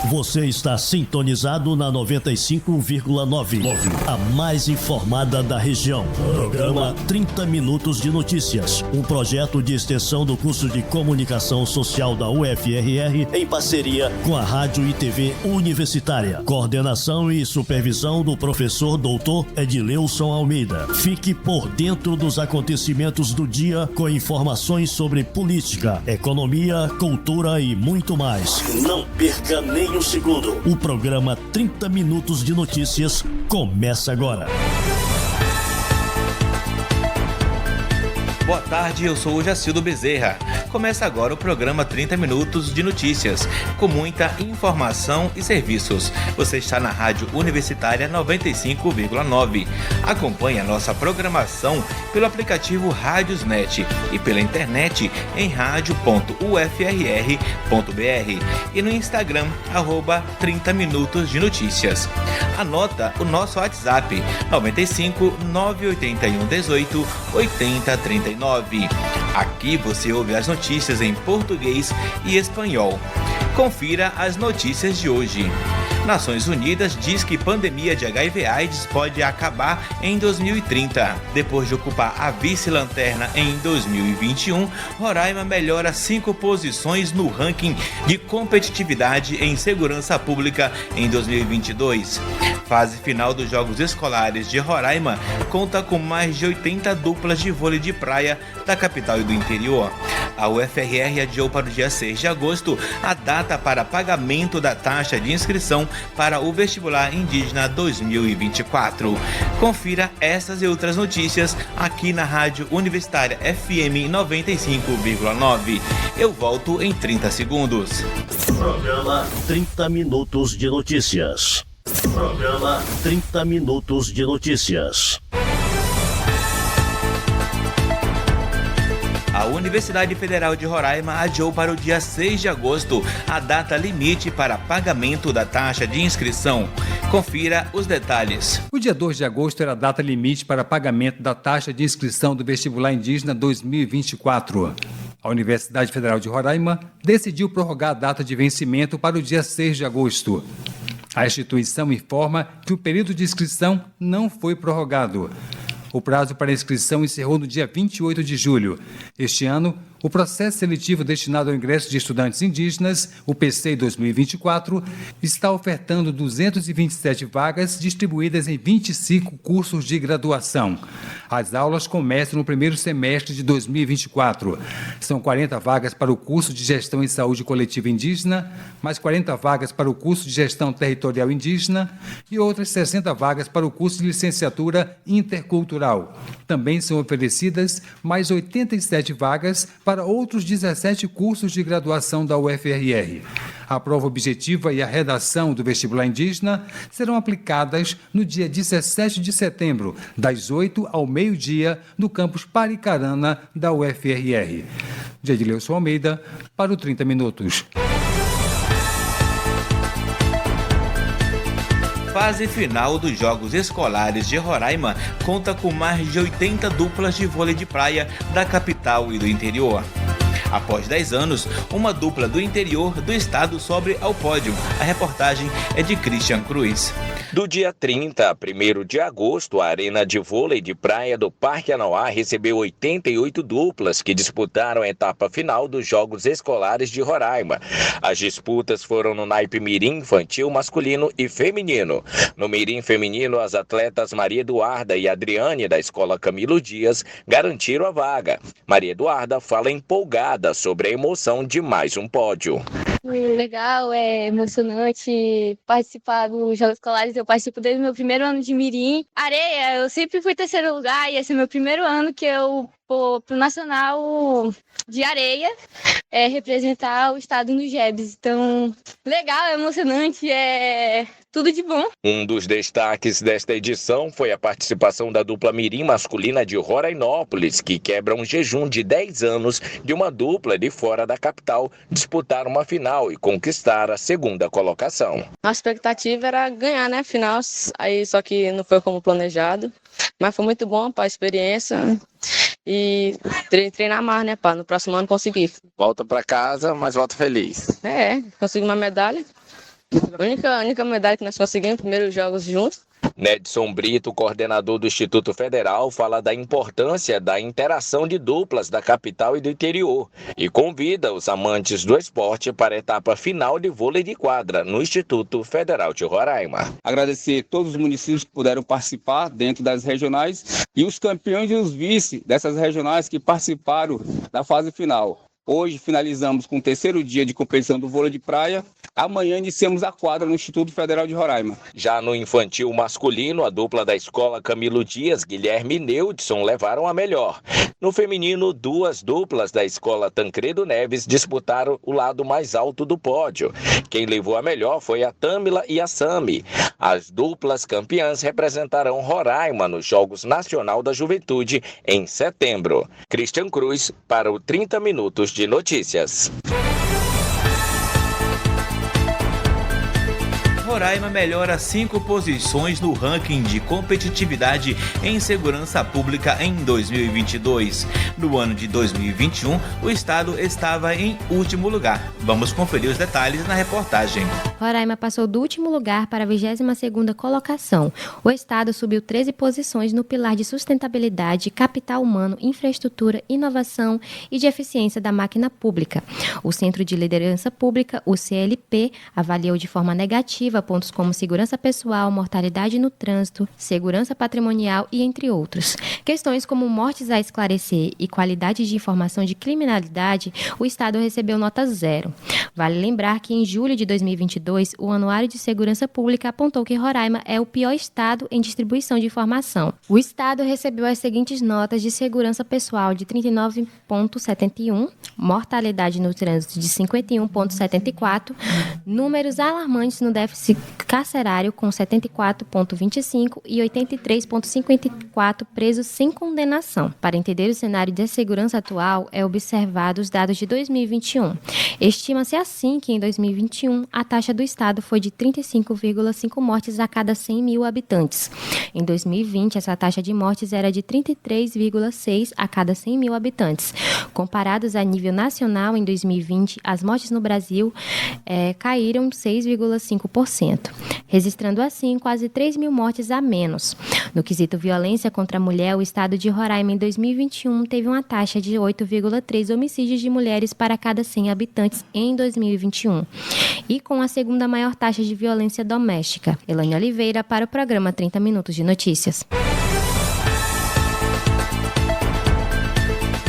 Você está sintonizado na 95,9, a mais informada da região. Programa 30 Minutos de Notícias, um projeto de extensão do curso de Comunicação Social da UFRR em parceria com a Rádio e TV Universitária. Coordenação e supervisão do professor doutor Edileuson Almeida. Fique por dentro dos acontecimentos do dia com informações sobre política, economia, cultura e muito mais. Não perca nem um segundo. O programa 30 Minutos de Notícias começa agora. Boa tarde, eu sou o Jacildo Bezerra. Começa agora o programa 30 Minutos de Notícias, com muita informação e serviços. Você está na Rádio Universitária 95,9. Acompanhe a nossa programação pelo aplicativo Rádiosnet e pela internet em radio.ufrr.br e no Instagram, 30 Minutos de Notícias. Anota o nosso WhatsApp, 95 981 18 80 39. Aqui você ouve as notícias em português e espanhol. Confira as notícias de hoje. Nações Unidas diz que pandemia de HIV/AIDS pode acabar em 2030. Depois de ocupar a vice-lanterna em 2021, Roraima melhora 5 posições no ranking de competitividade em segurança pública em 2022. Fase final dos Jogos Escolares de Roraima conta com mais de 80 duplas de vôlei de praia da capital e do interior. A UFRR adiou para o dia 6 de agosto a data para pagamento da taxa de inscrição para o vestibular indígena 2024. Confira essas e outras notícias aqui na Rádio Universitária FM 95,9. Eu volto em 30 segundos. Programa 30 Minutos de Notícias. Programa 30 Minutos de Notícias. A Universidade Federal de Roraima adiou para o dia 6 de agosto a data limite para pagamento da taxa de inscrição. Confira os detalhes. O dia 2 de agosto era a data limite para pagamento da taxa de inscrição do vestibular indígena 2024. A Universidade Federal de Roraima decidiu prorrogar a data de vencimento para o dia 6 de agosto. A instituição informa que o período de inscrição não foi prorrogado. O prazo para inscrição encerrou no dia 28 de julho. Este ano, o processo seletivo destinado ao ingresso de estudantes indígenas, o PCI 2024, está ofertando 227 vagas distribuídas em 25 cursos de graduação. As aulas começam no primeiro semestre de 2024. São 40 vagas para o curso de Gestão em Saúde Coletiva Indígena, mais 40 vagas para o curso de Gestão Territorial Indígena e outras 60 vagas para o curso de Licenciatura Intercultural. Também são oferecidas mais 87 vagas para outros 17 cursos de graduação da UFRR. A prova objetiva e a redação do vestibular indígena serão aplicadas no dia 17 de setembro, das 8 ao meio-dia, no campus Paricarana da UFRR. De Edileuson Almeida, para o 30 Minutos. Fase final dos Jogos Escolares de Roraima conta com mais de 80 duplas de vôlei de praia da capital e do interior. Após 10 anos, uma dupla do interior do estado sobe ao pódio. A reportagem é de Christian Cruz. Do dia 30 a 1º de agosto, a Arena de Vôlei de Praia do Parque Anauá recebeu 88 duplas que disputaram a etapa final dos Jogos Escolares de Roraima. As disputas foram no naipe mirim infantil masculino e feminino. No mirim feminino, as atletas Maria Eduarda e Adriane, da Escola Camilo Dias, garantiram a vaga. Maria Eduarda fala empolgada sobre a emoção de mais um pódio. Legal, é emocionante participar dos Jogos Escolares. Eu participo desde o meu primeiro ano de mirim. Areia, eu sempre fui terceiro lugar e esse é meu primeiro ano que eu vou pro Nacional de Areia representar o estado no JEBs. Então, legal, é emocionante, é tudo de bom. Um dos destaques desta edição foi a participação da dupla mirim masculina de Rorainópolis, que quebra um jejum de 10 anos de uma dupla de fora da capital disputar uma final e conquistar a segunda colocação. A expectativa era ganhar, né, final, aí só que não foi como planejado, mas foi muito bom para a experiência e treinar mais, né, para no próximo ano conseguir. Volta para casa, mas volta feliz. Consegui uma medalha. A única medalha que nós conseguimos, primeiros jogos juntos. Nedson Brito, coordenador do Instituto Federal, fala da importância da interação de duplas da capital e do interior e convida os amantes do esporte para a etapa final de vôlei de quadra no Instituto Federal de Roraima. Agradecer a todos os municípios que puderam participar dentro das regionais e os campeões e os vice dessas regionais que participaram da fase final. Hoje finalizamos com o terceiro dia de competição do vôlei de praia. Amanhã iniciamos a quadra no Instituto Federal de Roraima. Já no infantil masculino, a dupla da escola Camilo Dias, Guilherme e Neudson, levaram a melhor. No feminino, duas duplas da escola Tancredo Neves disputaram o lado mais alto do pódio. Quem levou a melhor foi a Tâmila e a Sami. As duplas campeãs representarão Roraima nos Jogos Nacional da Juventude em setembro. Christian Cruz para o 30 Minutos de Notícias. Roraima melhora 5 posições no ranking de competitividade em segurança pública em 2022. No ano de 2021, o estado estava em último lugar. Vamos conferir os detalhes na reportagem. Roraima passou do último lugar para a 22ª colocação. O estado subiu 13 posições no pilar de sustentabilidade, capital humano, infraestrutura, inovação e de eficiência da máquina pública. O Centro de Liderança Pública, o CLP, avaliou de forma negativa pontos como segurança pessoal, mortalidade no trânsito, segurança patrimonial e entre outros. Questões como mortes a esclarecer e qualidade de informação de criminalidade, o estado recebeu nota 0. Vale lembrar que em julho de 2022, o Anuário de Segurança Pública apontou que Roraima é o pior estado em distribuição de informação. O estado recebeu as seguintes notas de segurança pessoal de 39,71, mortalidade no trânsito de 51,74, números alarmantes no déficit carcerário com 74,25 e 83,54 presos sem condenação. Para entender o cenário de segurança atual, é observado os dados de 2021. Estima-se assim que em 2021 a taxa do estado foi de 35,5 mortes a cada 100 mil habitantes. Em 2020, essa taxa de mortes era de 33,6 a cada 100 mil habitantes. Comparados a nível nacional, em 2020, as mortes no Brasil caíram 6,5%, registrando assim quase 3 mil mortes a menos. No quesito violência contra a mulher, o estado de Roraima em 2021 teve uma taxa de 8,3 homicídios de mulheres para cada 100 habitantes em 2021 e com a segunda maior taxa de violência doméstica. Elaine Oliveira para o programa 30 Minutos de Notícias.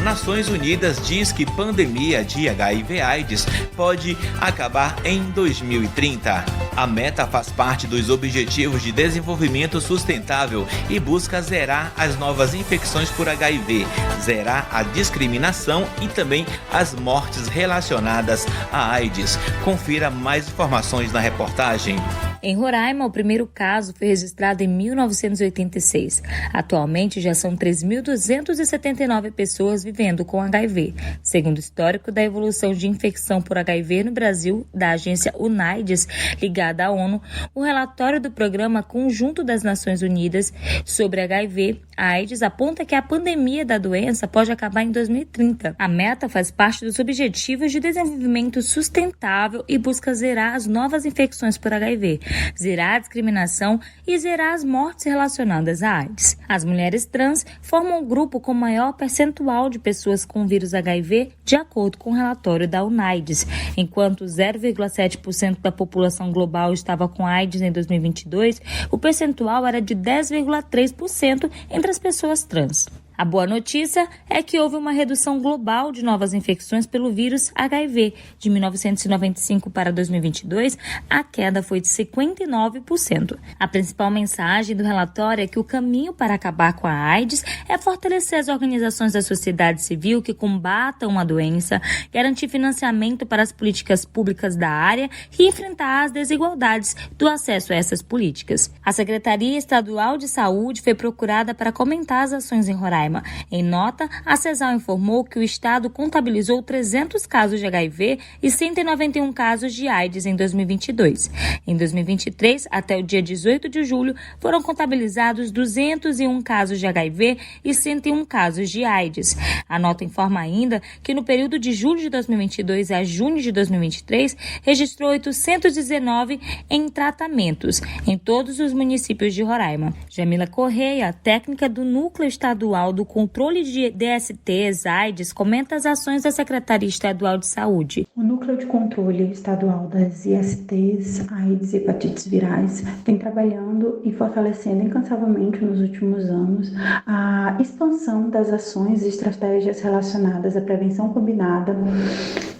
Nações Unidas diz que pandemia de HIV/AIDS pode acabar em 2030. A meta faz parte dos Objetivos de Desenvolvimento Sustentável e busca zerar as novas infecções por HIV, zerar a discriminação e também as mortes relacionadas à AIDS. Confira mais informações na reportagem. Em Roraima, o primeiro caso foi registrado em 1986. Atualmente, já são 3.279 pessoas vivendo com HIV. Segundo o histórico da evolução de infecção por HIV no Brasil, da agência UNAIDS, ligada à ONU, o relatório do Programa Conjunto das Nações Unidas sobre HIV/AIDS aponta que a pandemia da doença pode acabar em 2030. A meta faz parte dos Objetivos de Desenvolvimento Sustentável e busca zerar as novas infecções por HIV, zerar a discriminação e zerar as mortes relacionadas à AIDS. As mulheres trans formam o grupo com maior percentual de pessoas com vírus HIV, de acordo com o relatório da UNAIDS. Enquanto 0,7% da população global estava com AIDS em 2022, o percentual era de 10,3% entre as pessoas trans. A boa notícia é que houve uma redução global de novas infecções pelo vírus HIV. De 1995 para 2022, a queda foi de 59%. A principal mensagem do relatório é que o caminho para acabar com a AIDS é fortalecer as organizações da sociedade civil que combatam a doença, garantir financiamento para as políticas públicas da área e enfrentar as desigualdades do acesso a essas políticas. A Secretaria Estadual de Saúde foi procurada para comentar as ações em Roraima, Roraima. Em nota, a CESAL informou que o estado contabilizou 300 casos de HIV e 191 casos de AIDS em 2022. Em 2023, até o dia 18 de julho, foram contabilizados 201 casos de HIV e 101 casos de AIDS. A nota informa ainda que no período de julho de 2022 a junho de 2023, registrou 819 em tratamentos em todos os municípios de Roraima. Jamila Correia, técnica do Núcleo Estadual do Controle de DSTs AIDS, comenta as ações da Secretaria Estadual de Saúde. O Núcleo de Controle Estadual das ISTs, AIDS e hepatites virais vem trabalhando e fortalecendo incansavelmente nos últimos anos a expansão das ações e estratégias relacionadas à prevenção combinada,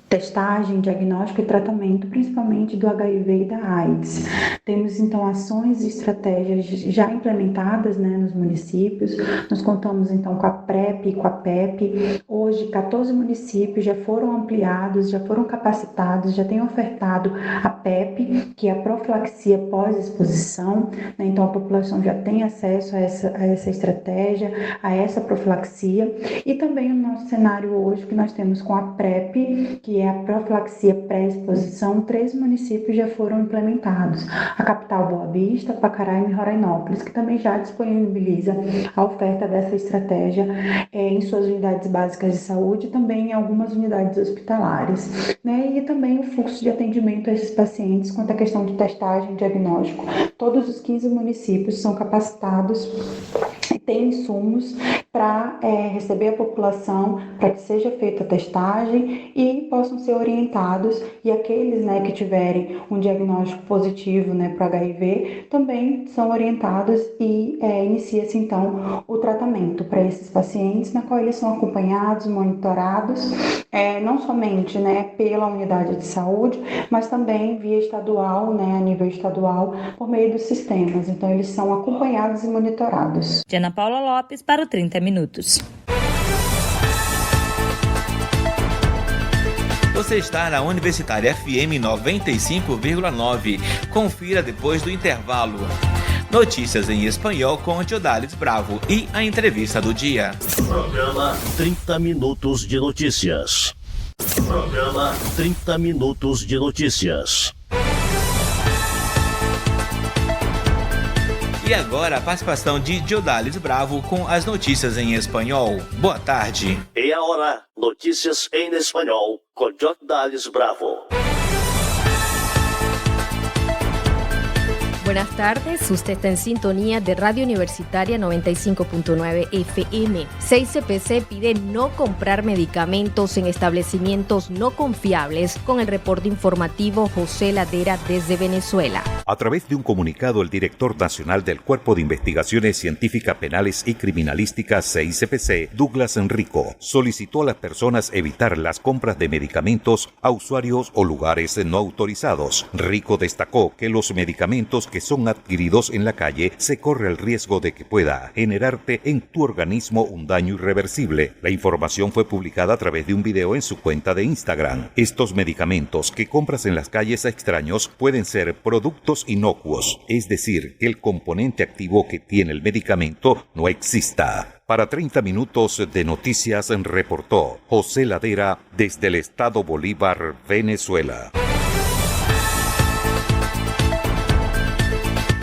testagem, diagnóstico e tratamento, principalmente do HIV e da AIDS. Temos, então, ações e estratégias já implementadas, nos municípios. Nós contamos, então, com a PrEP e com a PEP. Hoje, 14 municípios já foram ampliados, já foram capacitados, já têm ofertado a PEP, que é a profilaxia pós-exposição. Então, a população já tem acesso a essa estratégia, a essa profilaxia. E também o nosso cenário hoje, que nós temos com a PrEP, que é a profilaxia pré-exposição, 3 municípios já foram implementados. A capital Boa Vista, Pacaraima e Rorainópolis, que também já disponibiliza a oferta dessa estratégia em suas unidades básicas de saúde e também em algumas unidades hospitalares. E também o fluxo de atendimento a esses pacientes quanto à questão de testagem e diagnóstico. Todos os 15 municípios são capacitados e têm insumos para receber a população, para que seja feita a testagem e possam ser orientados, e aqueles que tiverem um diagnóstico positivo para o HIV também são orientados e inicia-se então o tratamento para esses pacientes, na qual eles são acompanhados, monitorados, não somente pela unidade de saúde, mas também via estadual, a nível estadual, por meio dos sistemas. Então eles são acompanhados e monitorados. Ana Paula Lopes para o 30 Minutos. Você está na Universitária FM 95,9. Confira depois do intervalo. Notícias em espanhol com Jodales Bravo e a entrevista do dia. Programa 30 Minutos de Notícias. Programa 30 Minutos de Notícias. E agora a participação de Jodales Bravo com as notícias em espanhol. Boa tarde. E agora, notícias em espanhol com Jodales Bravo. Buenas tardes, usted está en sintonía de Radio Universitaria 95.9 FM. 6CPC pide no comprar medicamentos en establecimientos no confiables, con el reporte informativo José Ladera desde Venezuela. A través de un comunicado, el director nacional del Cuerpo de Investigaciones Científicas Penales y Criminalísticas 6CPC, Douglas Rico, solicitó a las personas evitar las compras de medicamentos a usuarios o lugares no autorizados. Rico destacó que los medicamentos que son adquiridos en la calle se corre el riesgo de que pueda generarte en tu organismo un daño irreversible. La información fue publicada a través de un video en su cuenta de Instagram. Estos medicamentos que compras en las calles a extraños pueden ser productos inocuos, es decir, que el componente activo que tiene el medicamento no exista. Para 30 Minutos de Noticias reportó José Ladera desde el estado Bolívar, Venezuela.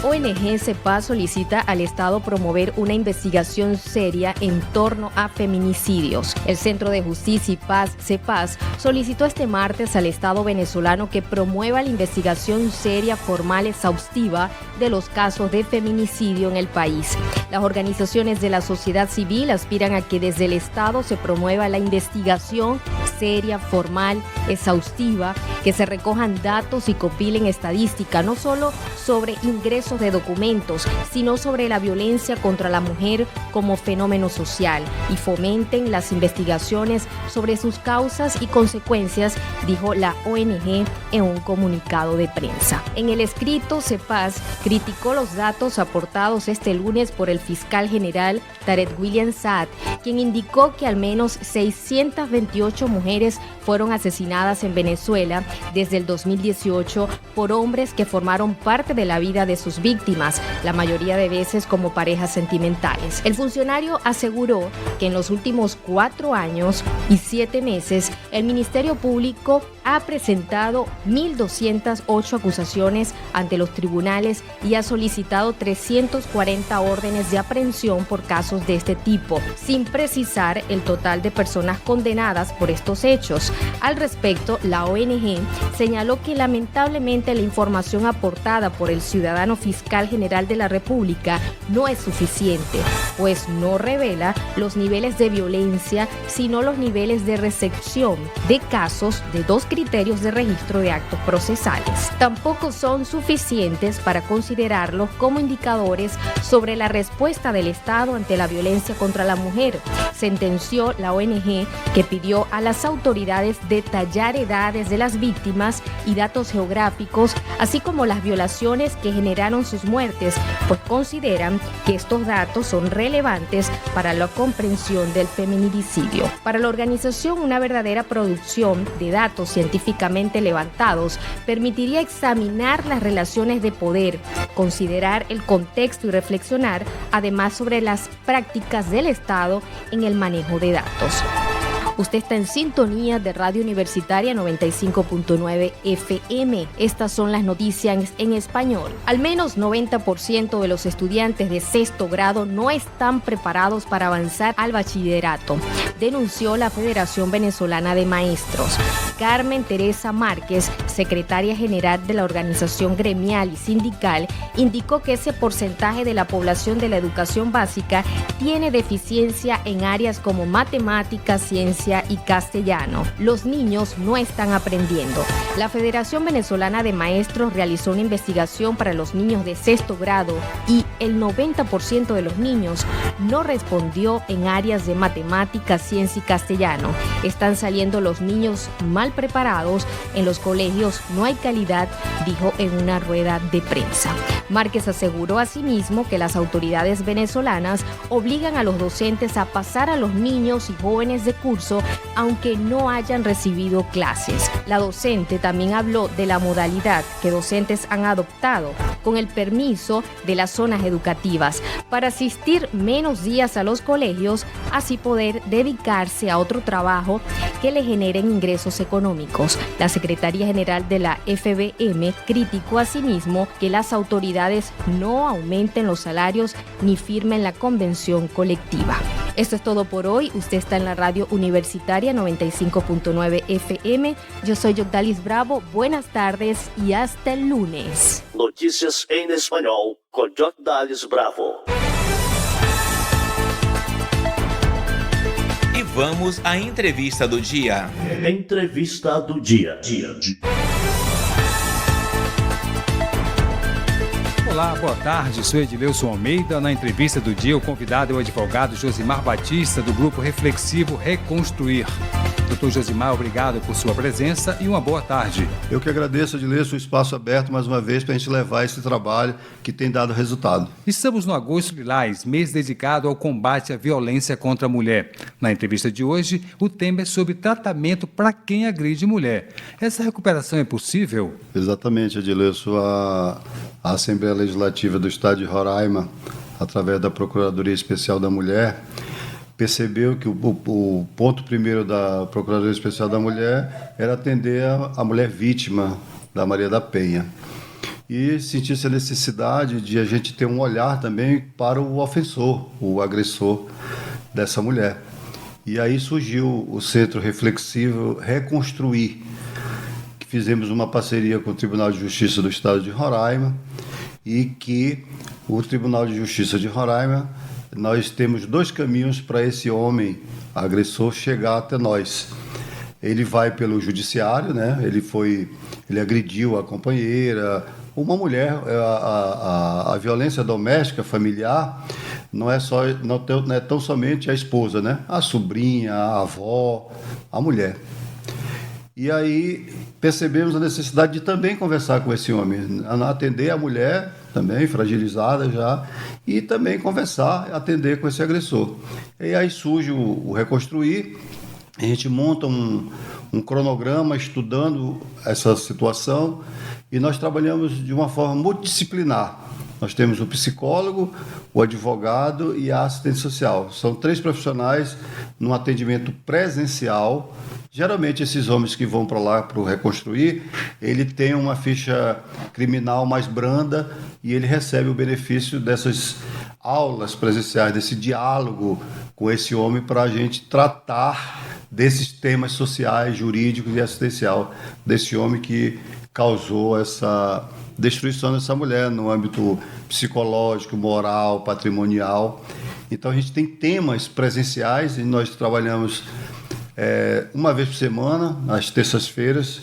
ONG CEPAS solicita al Estado promover una investigación seria en torno a feminicidios. El Centro de Justicia y Paz, CEPAS, solicitó este martes al Estado venezolano que promueva la investigación seria, formal, exhaustiva de los casos de feminicidio en el país. Las organizaciones de la sociedad civil aspiran a que desde el Estado se promueva la investigación seria, formal, exhaustiva, que se recojan datos y compilen estadística, no solo sobre ingresos de documentos, sino sobre la violencia contra la mujer como fenómeno social, y fomenten las investigaciones sobre sus causas y consecuencias, dijo la ONG en un comunicado de prensa. En el escrito, CEPAS criticó los datos aportados este lunes por el fiscal general Tarek William Saad, quien indicó que al menos 628 mujeres mujeres fueron asesinadas en Venezuela desde el 2018 por hombres que formaron parte de la vida de sus víctimas, la mayoría de veces como parejas sentimentales. El funcionario aseguró que en los últimos 4 años y 7 meses, el Ministerio Público ha presentado 1.208 acusaciones ante los tribunales y ha solicitado 340 órdenes de aprehensión por casos de este tipo, sin precisar el total de personas condenadas por estos hechos. Al respecto, la ONG señaló que lamentablemente la información aportada por el ciudadano fiscal general de la República no es suficiente, pues no revela los niveles de violencia, sino los niveles de recepción de casos de 2 criterios de registro de actos procesales. Tampoco son suficientes para considerarlos como indicadores sobre la respuesta del Estado ante la violencia contra la mujer, sentenció la ONG, que pidió a las autoridades detallar edades de las víctimas y datos geográficos, así como las violaciones que generaron sus muertes, pues consideran que estos datos son relevantes para la comprensión del feminicidio. Para la organización, una verdadera producción de datos científicamente levantados permitiría examinar las relaciones de poder, considerar el contexto y reflexionar además sobre las prácticas del Estado en el manejo de datos. Usted está en sintonía de Radio Universitaria 95.9 FM. Estas son las noticias en español. Al menos 90% de los estudiantes de 6º grado no están preparados para avanzar al bachillerato, denunció la Federación Venezolana de Maestros. Carmen Teresa Márquez, secretaria general de la organización gremial y sindical, indicó que ese porcentaje de la población de la educación básica tiene deficiencia en áreas como matemáticas, ciencia y castellano. Los niños no están aprendiendo. La Federación Venezolana de Maestros realizó una investigación para los niños de 6º grado y el 90% de los niños no respondió en áreas de matemáticas, ciencia y castellano. Están saliendo los niños mal preparados, en los colegios no hay calidad, dijo en una rueda de prensa. Márquez aseguró asimismo que las autoridades venezolanas obligan a los docentes a pasar a los niños y jóvenes de curso aunque no hayan recibido clases. La docente también habló de la modalidad que docentes han adoptado con el permiso de las zonas educativas para asistir menos días a los colegios, así poder dedicarse a otro trabajo que le generen ingresos económicos. La secretaria general de la FBM criticó asimismo que las autoridades no aumenten los salarios ni firmen la convención colectiva. Esto es todo por hoy. Usted está en la Radio Universitaria 95.9 FM. Yo soy Yogdalis Bravo. Buenas tardes y hasta el lunes. Noticias en español con Yogdalis Bravo. E vamos à entrevista do dia. Entrevista do dia. Olá, boa tarde, sou Edileuson Almeida. Na entrevista do dia, o convidado é o advogado Josimar Batista, do grupo reflexivo Reconstruir. Doutor Josimar, obrigado por sua presença e uma boa tarde. Eu que agradeço, Edileuson, o espaço aberto mais uma vez para a gente levar esse trabalho que tem dado resultado. Estamos no Agosto Lilás, mês dedicado ao combate à violência contra a mulher. Na entrevista de hoje, o tema é sobre tratamento para quem agride mulher. Essa recuperação é possível? Exatamente, Edileuson. A Assembleia Legislativa do Estado de Roraima, através da Procuradoria Especial da Mulher, percebeu que o ponto primeiro da Procuradoria Especial da Mulher era atender a mulher vítima da Maria da Penha. E sentiu-se a necessidade de a gente ter um olhar também para o ofensor, o agressor dessa mulher. E aí surgiu o Centro Reflexivo Reconstruir, que fizemos uma parceria com o Tribunal de Justiça do Estado de Roraima e que o Tribunal de Justiça de Roraima, nós temos 2 caminhos para esse homem agressor chegar até nós. Ele vai pelo judiciário, né? Ele agrediu a companheira, uma mulher. A violência doméstica familiar não é tão somente a esposa, né? A sobrinha, a avó, a mulher. E aí percebemos a necessidade de também conversar com esse homem, atender a mulher também fragilizada já, e também conversar, atender com esse agressor. E aí surge o Reconstruir, A gente monta um cronograma estudando essa situação e nós trabalhamos de uma forma multidisciplinar. Nós temos o psicólogo, o advogado e a assistente social. São 3 profissionais num atendimento presencial. Geralmente, esses homens que vão para lá para o Reconstruir, ele tem uma ficha criminal mais branda e ele recebe o benefício dessas aulas presenciais, desse diálogo com esse homem para a gente tratar desses temas sociais, jurídicos e assistencial desse homem que causou essa destruição dessa mulher no âmbito psicológico, moral, patrimonial. Então a gente tem temas presenciais e nós trabalhamos uma vez por semana, às terças-feiras,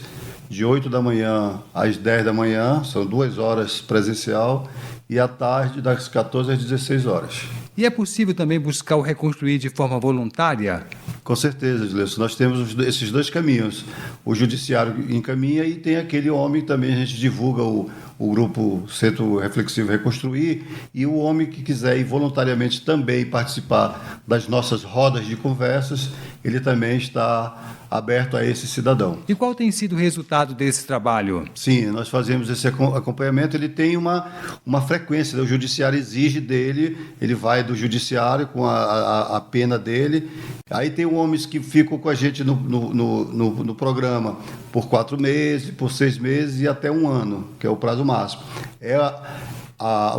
de 8 da manhã às 10 da manhã, são 2 horas presencial, e à tarde das 14 às 16 horas. E é possível também buscar o Reconstruir de forma voluntária? Com certeza, Gilson. Nós temos esses 2 caminhos. O judiciário encaminha e tem aquele homem também, a gente divulga o grupo Centro Reflexivo Reconstruir, e o homem que quiser ir voluntariamente também participar das nossas rodas de conversas, ele também está aberto a esse cidadão. E qual tem sido o resultado desse trabalho? Sim, nós fazemos esse acompanhamento, ele tem uma frequência, o judiciário exige dele, ele vai do judiciário com a pena dele. Aí tem homens que ficam com a gente no programa por 4 meses, por 6 meses e até 1 ano, que é o prazo máximo.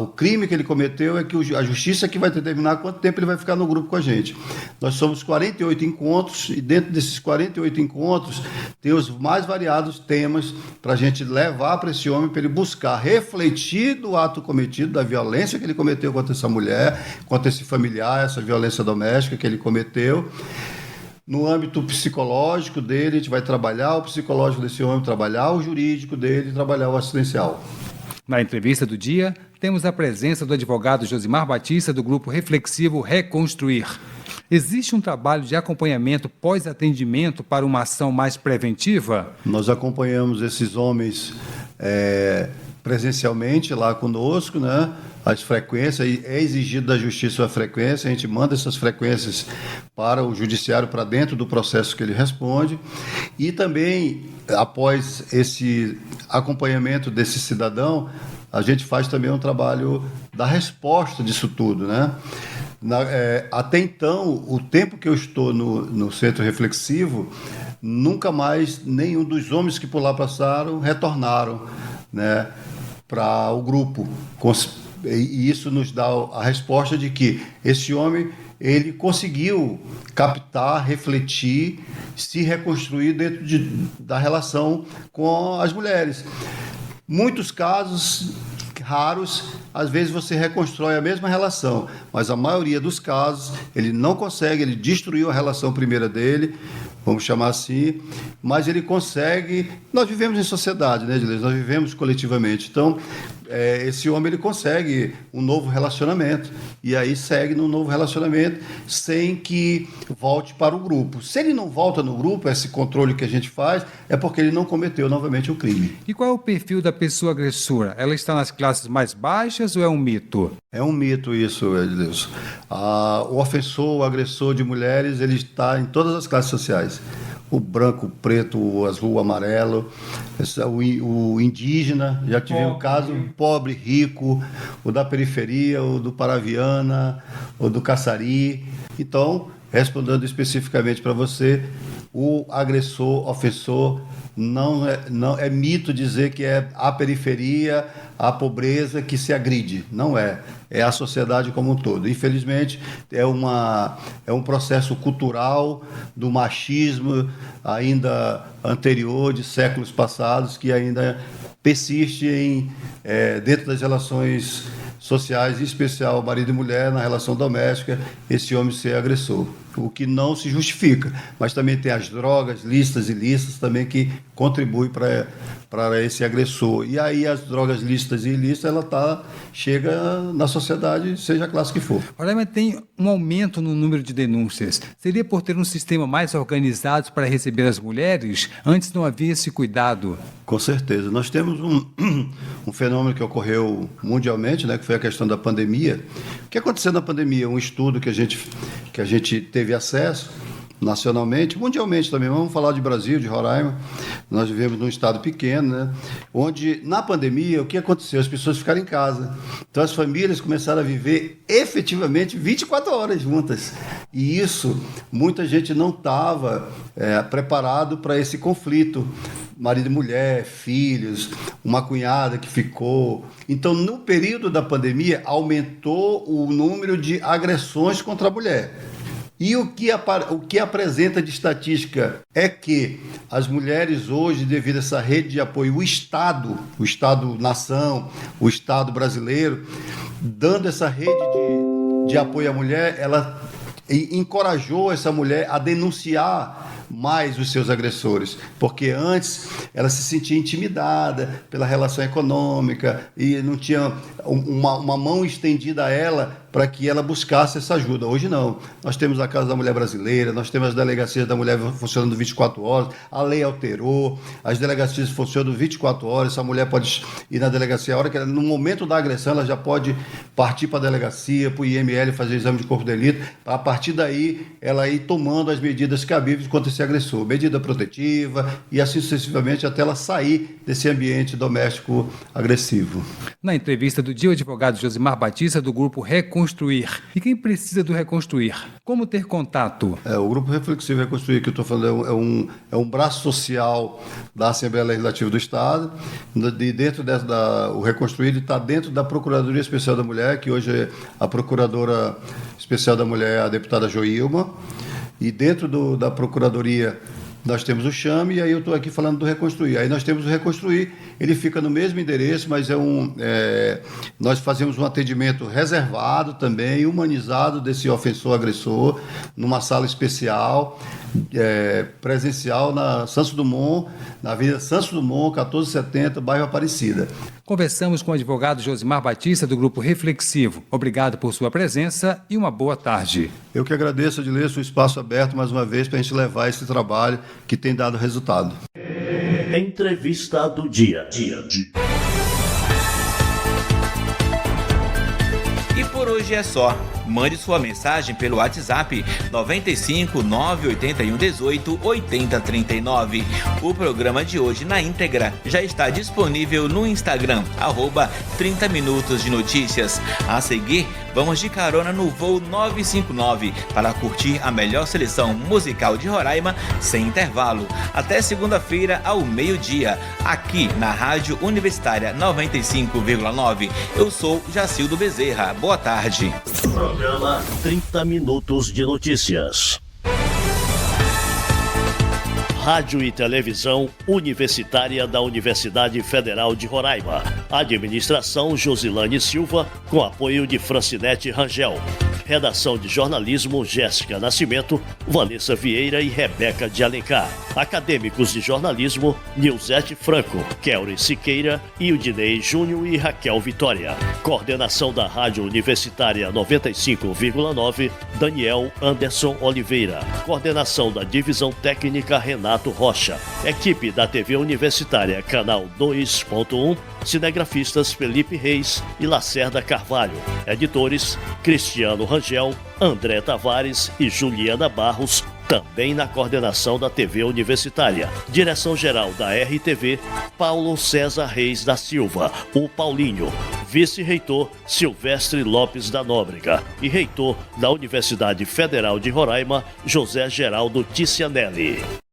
O crime que ele cometeu é que a justiça que vai determinar quanto tempo ele vai ficar no grupo com a gente. Nós somos 48 encontros e dentro desses 48 encontros tem os mais variados temas para a gente levar para esse homem, para ele buscar refletir do ato cometido, da violência que ele cometeu contra essa mulher, contra esse familiar, essa violência doméstica que ele cometeu. No âmbito psicológico dele, a gente vai trabalhar o psicológico desse homem, trabalhar o jurídico dele e trabalhar o assistencial. Na entrevista do dia, temos a presença do advogado Josimar Batista, do grupo reflexivo Reconstruir. Existe um trabalho de acompanhamento pós-atendimento para uma ação mais preventiva? Nós acompanhamos esses homens presencialmente lá conosco, né? As frequências, é exigido da justiça a frequência, a gente manda essas frequências para o judiciário, para dentro do processo que ele responde, e também, após esse acompanhamento desse cidadão, a gente faz também um trabalho da resposta disso tudo, né? Até então, o tempo que eu estou no Centro Reflexivo, nunca mais nenhum dos homens que por lá passaram retornaram, né, para o grupo. E isso nos dá a resposta de que esse homem ele conseguiu captar, refletir, se reconstruir dentro da relação com as mulheres. Muitos casos raros, às vezes você reconstrói a mesma relação, mas a maioria dos casos ele não consegue, ele destruiu a relação primeira dele, vamos chamar assim, mas ele consegue. Nós vivemos em sociedade, né, Edilene? Nós vivemos coletivamente. Então, esse homem ele consegue um novo relacionamento e aí segue num novo relacionamento sem que volte para o grupo. Se ele não volta no grupo, esse controle que a gente faz é porque ele não cometeu novamente o crime. E qual é o perfil da pessoa agressora? Ela está nas classes mais baixas ou é um mito? É um mito isso, Edilson. O ofensor, o agressor de mulheres, ele está em todas as classes sociais. O branco, o preto, o azul, o amarelo, o indígena, já tivemos o caso, pobre, rico, o da periferia, o do Paraviana, o do Caçari. Então, respondendo especificamente para você, o agressor, ofensor, não é mito dizer que é a periferia, a pobreza que se agride. Não é. É a sociedade como um todo. Infelizmente, é um processo cultural do machismo ainda anterior, de séculos passados, que ainda persiste dentro das relações sociais, em especial marido e mulher, na relação doméstica, esse homem ser agressor. O que não se justifica, mas também tem as drogas lícitas e ilícitas também que contribuem para esse agressor. E aí as drogas lícitas e ilícitas, ela chega na sociedade, seja a classe que for. Olha, mas tem um aumento no número de denúncias. Seria por ter um sistema mais organizado para receber as mulheres? Antes não havia esse cuidado. Com certeza. Nós temos um fenômeno que ocorreu mundialmente, né, que foi a questão da pandemia. O que aconteceu na pandemia? Um estudo que a gente teve acesso, nacionalmente, mundialmente também. Vamos falar de Brasil, de Roraima. Nós vivemos num estado pequeno, né? Onde, na pandemia, o que aconteceu? As pessoas ficaram em casa. Então, as famílias começaram a viver efetivamente 24 horas juntas. E isso, muita gente não estava preparado para esse conflito. Marido e mulher, filhos, uma cunhada que ficou. Então, no período da pandemia, aumentou o número de agressões contra a mulher. E o que apresenta de estatística é que as mulheres hoje, devido a essa rede de apoio, o Estado-nação, o Estado brasileiro, dando essa rede de apoio à mulher, ela encorajou essa mulher a denunciar mais os seus agressores, porque antes ela se sentia intimidada pela relação econômica e não tinha uma mão estendida a ela para que ela buscasse essa ajuda. Hoje não. Nós temos a Casa da Mulher Brasileira, nós temos as delegacias da mulher funcionando 24 horas, a lei alterou, as delegacias funcionam 24 horas, essa mulher pode ir na delegacia a hora que ela, no momento da agressão, ela já pode partir para a delegacia, para o IML, fazer o exame de corpo de delito, a partir daí ela ir tomando as medidas cabíveis contra esse agressor, medida protetiva e assim sucessivamente até ela sair desse ambiente doméstico agressivo. Na entrevista do dia, o advogado Josimar Batista, do grupo Reconstruir. E quem precisa do Reconstruir? Como ter contato? O Grupo Reflexivo Reconstruir, que eu estou falando, é um braço social da Assembleia Legislativa do Estado. Dentro o Reconstruir está dentro da Procuradoria Especial da Mulher, que hoje é a Procuradora Especial da Mulher, a deputada Joilma. E dentro da Procuradoria nós temos o Chame, e aí eu estou aqui falando do Reconstruir. Aí nós temos o Reconstruir, ele fica no mesmo endereço, mas nós fazemos um atendimento reservado também, humanizado desse ofensor-agressor, numa sala especial, presencial na Santos Dumont, na Avenida Santos Dumont, 1470, bairro Aparecida. Conversamos com o advogado Josimar Batista, do Grupo Reflexivo. Obrigado por sua presença e uma boa tarde. Eu que agradeço, Adileso, o espaço aberto mais uma vez para a gente levar esse trabalho que tem dado resultado. Entrevista do dia. E por hoje é só. Mande sua mensagem pelo WhatsApp 95 981 18 80 39. O programa de hoje na íntegra já está disponível no Instagram, 30 Minutos de Notícias. A seguir, vamos de carona no voo 959 para curtir a melhor seleção musical de Roraima sem intervalo. Até segunda-feira ao meio-dia, aqui na Rádio Universitária 95,9. Eu sou Jacildo Bezerra. Boa tarde. Programa 30 Minutos de Notícias. Rádio e Televisão Universitária da Universidade Federal de Roraima. Administração Josilane Silva, com apoio de Francinete Rangel. Redação de jornalismo Jéssica Nascimento, Vanessa Vieira e Rebeca de Alencar. Acadêmicos de jornalismo Nilzete Franco, Kelry Siqueira, Ildinei Júnior e Raquel Vitória. Coordenação da Rádio Universitária 95,9, Daniel Anderson Oliveira. Coordenação da Divisão Técnica Renato Rocha. Equipe da TV Universitária, canal 2.1, cinegrafistas Felipe Reis e Lacerda Carvalho. Editores Cristiano Rangel, André Tavares e Juliana Barros, também na coordenação da TV Universitária. Direção-geral da RTV, Paulo César Reis da Silva, o Paulinho. Vice-reitor Silvestre Lopes da Nóbrega. E reitor da Universidade Federal de Roraima, José Geraldo Ticianelli.